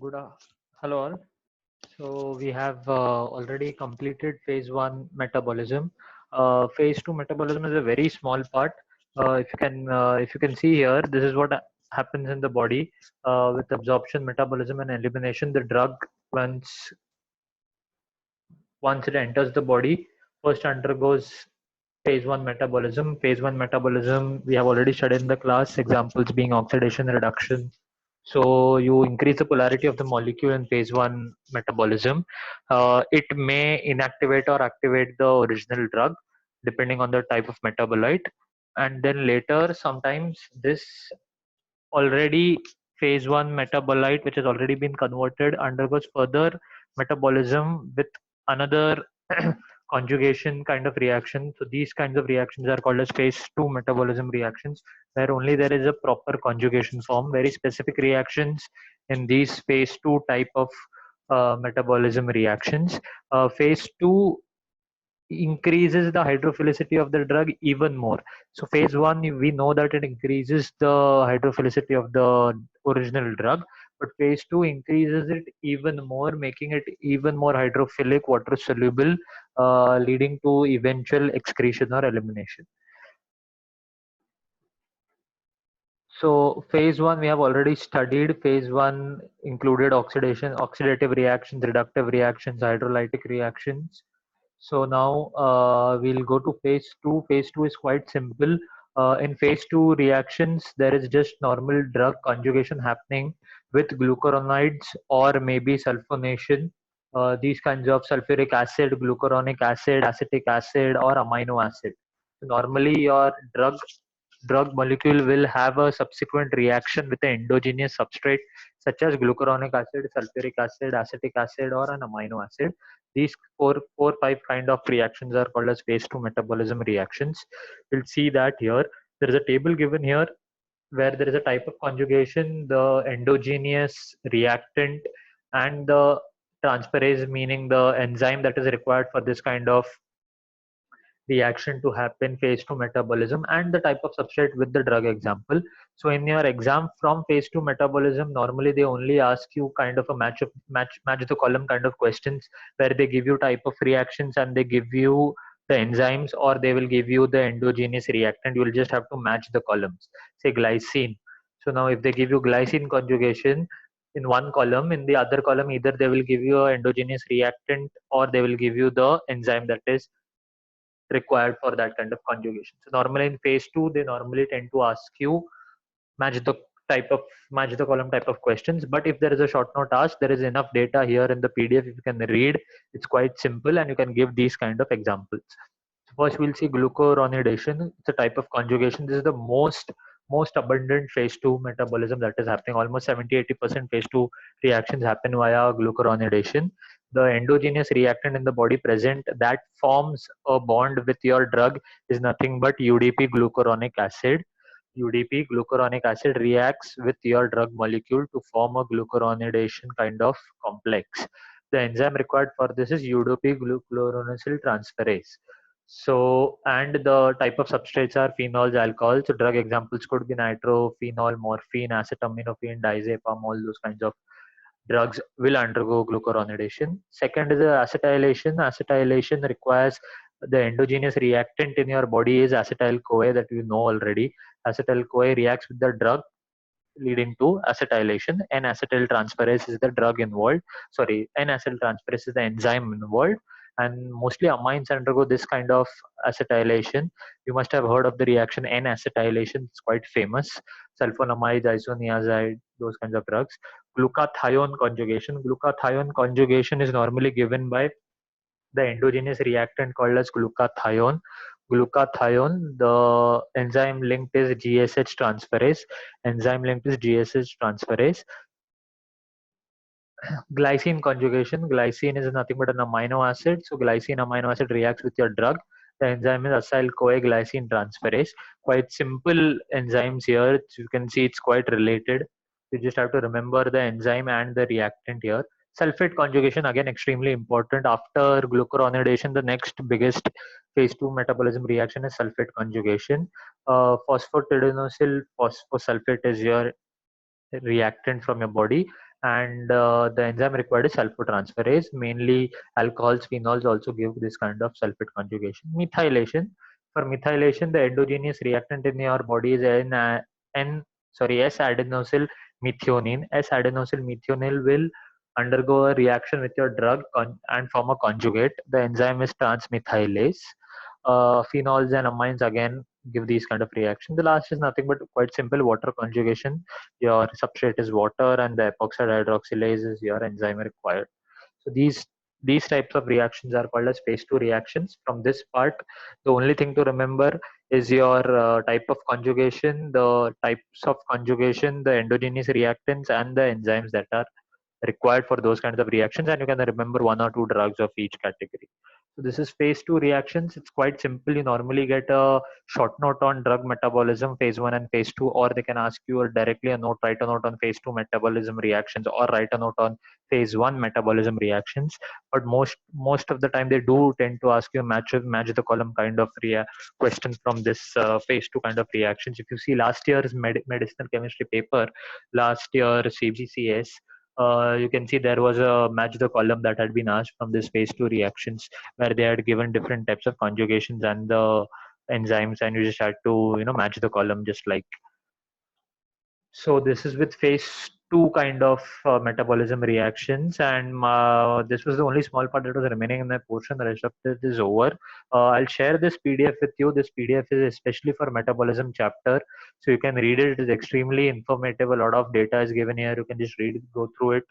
Good. Hello all. So we have already completed phase one metabolism. Phase two metabolism is a very small part. If you can see here, this is what happens in the body with absorption, metabolism, and elimination. The drug once once it enters the body, first undergoes phase one metabolism. Phase one metabolism we have already studied in the class. Examples being oxidation, reduction. So you increase the polarity of the molecule in phase one metabolism. It may inactivate or activate the original drug depending on the type of metabolite. And then later, sometimes this already phase one metabolite, which has already been converted, undergoes further metabolism with another conjugation kind of reaction. So these kinds of reactions are called as phase two metabolism reactions, where only there is a proper conjugation form. Very specific reactions in these phase two type of metabolism reactions. Phase two increases the hydrophilicity of the drug even more. So phase one, we know that it increases the hydrophilicity of the original drug, but phase two increases it even more, making it even more hydrophilic, water soluble, leading to eventual excretion or elimination. So phase one, we have already studied. Phase one included oxidation, oxidative reactions, reductive reactions, hydrolytic reactions. So now we'll go to phase two. Phase two is quite simple. In phase two reactions, there is just normal drug conjugation happening with glucuronides or maybe sulfonation. These kinds of sulfuric acid, glucuronic acid, acetic acid, or amino acid. So normally, your drug molecule will have a subsequent reaction with an endogenous substrate such as glucuronic acid, sulfuric acid, acetic acid, or an amino acid. These five kind of reactions are called as phase two metabolism reactions. We'll see that here. There is a table given here where there is a type of conjugation, the endogenous reactant, and the transferase, meaning the enzyme that is required for this kind of reaction to happen, phase two metabolism, and the type of substrate with the drug example. So in your exam from phase two metabolism, normally they only ask you kind of a match the column kind of questions, where they give you type of reactions and they give you the enzymes, or they will give you the endogenous reactant. You will just have to match the columns. Say glycine. So now if they give you glycine conjugation in one column, in the other column either they will give you an endogenous reactant or they will give you the enzyme that is required for that kind of conjugation. So normally in phase two, they normally tend to ask you match the match the column type of questions. But if there is a short note asked, there is enough data here in the PDF. If you can read, it's quite simple and you can give these kind of examples. So first we'll see glucuronidation. It's a type of conjugation. This is the most abundant phase two metabolism that is happening. Almost 70-80% phase two reactions happen via glucuronidation. The endogenous reactant in the body present that forms a bond with your drug is nothing but UDP glucuronic acid. UDP glucuronic acid reacts with your drug molecule to form a glucuronidation kind of complex. The enzyme required for this is UDP glucuronyl transferase. So, and the type of substrates are phenols, alcohols. So, drug examples could be nitro, phenol, morphine, acetaminophen, diazepam, those kinds of drugs will undergo glucuronidation. Second is acetylation. Acetylation requires the endogenous reactant in your body is acetyl CoA that you know already. Acetyl CoA reacts with the drug leading to acetylation. N-acetyl transferase is the drug involved. Sorry, N-acetyl transferase is the enzyme involved. And mostly amines undergo this kind of acetylation. You must have heard of the reaction N-acetylation. It's quite famous. Sulfonamides, isoniazide, those kinds of drugs. Glutathione conjugation. Glutathione conjugation is normally given by the endogenous reactant called as glutathione. Glutathione, the enzyme linked is GSH transferase. Enzyme linked is GSH transferase. Glycine conjugation. Glycine is nothing but an amino acid. So glycine amino acid reacts with your drug. The enzyme is acyl CoA glycine transferase. Quite simple enzymes here. You can see it's quite related. You just have to remember the enzyme and the reactant here. Sulfate conjugation, again extremely important. After glucuronidation, the next biggest phase 2 metabolism reaction is sulfate conjugation. Phosphatidylinosine phosphosulfate is your reactant from your body, and the enzyme required is sulfotransferase. Mainly alcohols, phenols also give this kind of sulfate conjugation. Methylation. For methylation, the endogenous reactant in your body is S-adenosyl methionine. S-adenosyl methionine will undergo a reaction with your drug and form a conjugate. The enzyme is transmethylase. Phenols and amines again give these kind of reactions. The last is nothing but quite simple water conjugation. Your substrate is water and the epoxide hydroxylase is your enzyme required. So these types of reactions are called as phase 2 reactions. From this part, the only thing to remember is your type of conjugation, the types of conjugation, the endogenous reactants, and the enzymes that are required for those kinds of reactions, and you can remember one or two drugs of each category. So this is phase 2 reactions. It's quite simple. You normally get a short note on drug metabolism, phase 1 and phase 2, or they can ask you directly a note, write a note on phase 2 metabolism reactions, or write a note on phase 1 metabolism reactions. But most of the time they do tend to ask you match the column kind of question from this phase 2 kind of reactions. If you see last year's medicinal chemistry paper, last year CBCS, you can see there was a match the column that had been asked from this phase 2 reactions, where they had given different types of conjugations and the enzymes, and you just had to match the column just like. So this is with phase 2 kind of metabolism reactions, and this was the only small part that was remaining in that portion. The rest of it is over. I'll share this PDF with you. This PDF is especially for metabolism chapter, so you can read it. It is extremely informative. A lot of data is given here. You can just read it, go through it.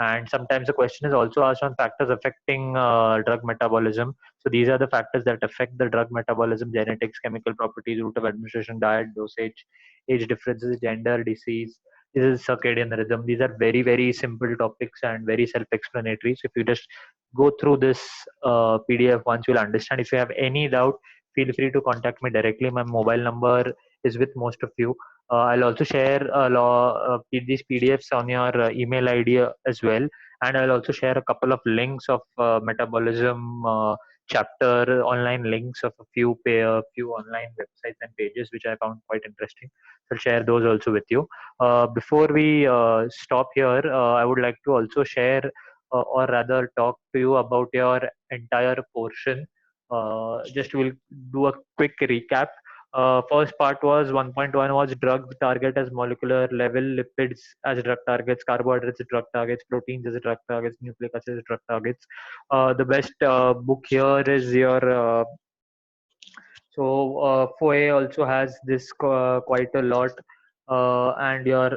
And sometimes the question is also asked on factors affecting drug metabolism. So these are the factors that affect the drug metabolism: genetics, chemical properties, route of administration, diet, dosage, age differences, gender, disease. This is circadian rhythm. These are very, very simple topics and very self-explanatory. So if you just go through this PDF once, you'll understand. If you have any doubt, feel free to contact me directly. My mobile number is with most of you. I'll also share these PDFs on your email ID as well. And I'll also share a couple of links of metabolism chapter online links of a few online websites and pages which I found quite interesting. So I'll share those also with you. Before we stop here, I would like to also share or rather talk to you about your entire portion. Just we'll do a quick recap. First part was 1.1 was drug target as molecular level, lipids as drug targets, carbohydrates as drug targets, proteins as drug targets, nucleic acids as drug targets. The best book here is your FOA also has this quite a lot, and your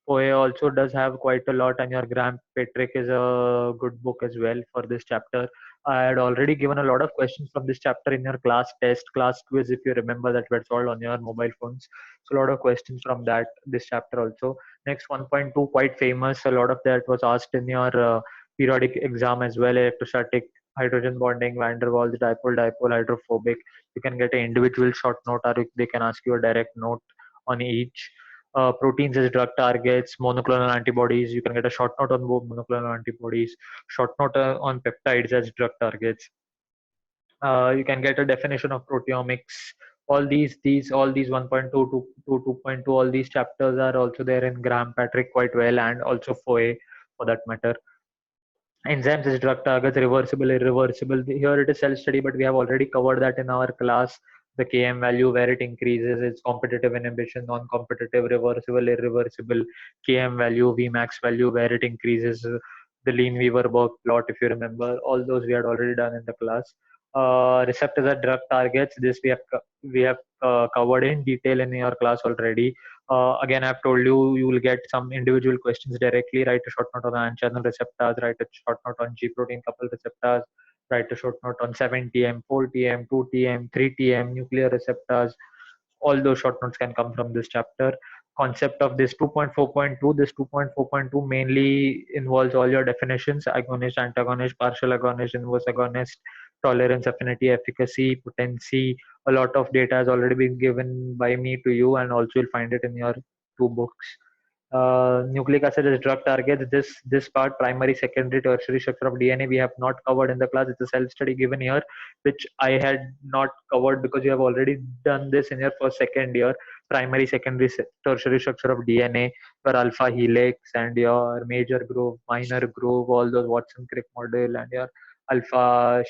FOA also does have quite a lot, and your Graham Patrick is a good book as well for this chapter. I had already given a lot of questions from this chapter in your class test, class quiz, if you remember, that were solved on your mobile phones. So a lot of questions from this chapter also. Next 1.2, quite famous. A lot of that was asked in your periodic exam as well. Electrostatic, hydrogen bonding, van der Waals, dipole, hydrophobic. You can get an individual short note, or they can ask you a direct note on each. Proteins as drug targets, monoclonal antibodies. You can get a short note on both monoclonal antibodies, short note on peptides as drug targets. You can get a definition of proteomics. All these 1.2 to 2.2, all these chapters are also there in Graham Patrick quite well, and also FOA for that matter. Enzymes as drug targets, reversible, irreversible. Here it is self-study, but we have already covered that in our class. The Km value, where it increases, it's competitive inhibition, non-competitive, reversible, irreversible. Km value, Vmax value, where it increases. The Lineweaver-Burke plot, if you remember, all those we had already done in the class. Receptors are drug targets. This we have covered in detail in your class already. Again, I've told you, you will get some individual questions directly. Write a short note on ion channel receptors, write a short note on G protein coupled receptors, write a short note on 7TM, 4TM, 2TM, 3TM, nuclear receptors. All those short notes can come from this chapter. Concept of this 2.4.2, this 2.4.2 mainly involves all your definitions: agonist, antagonist, partial agonist, inverse agonist, tolerance, affinity, efficacy, potency. A lot of data has already been given by me to you, and also you'll find it in your two books. Nucleic acid as drug targets. This part, primary, secondary, tertiary structure of DNA, we have not covered in the class. It's a self-study given here, which I had not covered because you have already done this in your first second year. primary, secondary, tertiary structure of DNA, your alpha helix and your major groove, minor groove, all those Watson-Crick model, and your alpha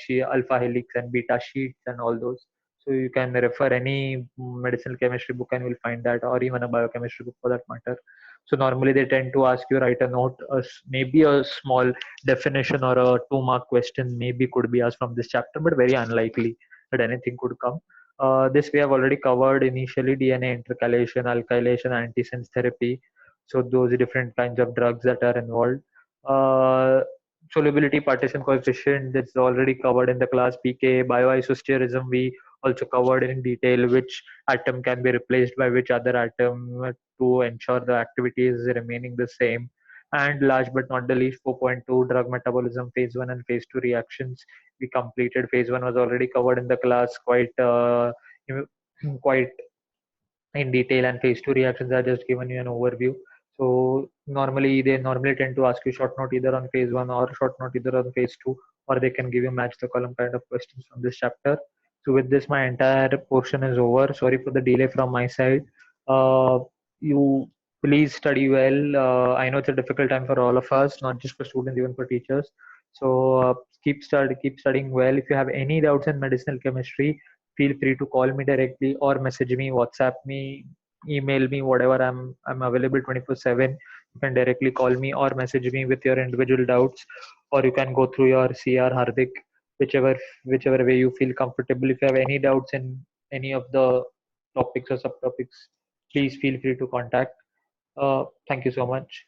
helix and beta sheets and all those. So you can refer any medicinal chemistry book and you'll find that, or even a biochemistry book for that matter. So normally they tend to ask you write a note, maybe a small definition or a 2-mark question maybe could be asked from this chapter, but very unlikely that anything could come. This we have already covered initially: DNA intercalation, alkylation, antisense therapy. So those different kinds of drugs that are involved. Uh, Solubility, partition coefficient, that's already covered in the class. PK, bioisosterism, we also covered in detail which atom can be replaced by which other atom to ensure the activity is remaining the same. And last but not the least, 4.2, drug metabolism, phase 1 and phase 2 reactions. We completed phase 1 was already covered in the class quite in detail, and phase 2 reactions are just given you an overview. So normally they normally tend to ask you short note either on phase 1 or short note either on phase 2, or they can give you match the column kind of questions from this chapter. So with this, my entire portion is over. Sorry for the delay from my side. You please study well. I know it's a difficult time for all of us, not just for students, even for teachers. So keep studying well. If you have any doubts in medicinal chemistry, feel free to call me directly or message me, WhatsApp me, email me, whatever. I'm available 24/7. You can directly call me or message me with your individual doubts, or you can go through your CR Hardik, whichever way you feel comfortable. If you have any doubts in any of the topics or subtopics, please feel free to contact. Thank you so much.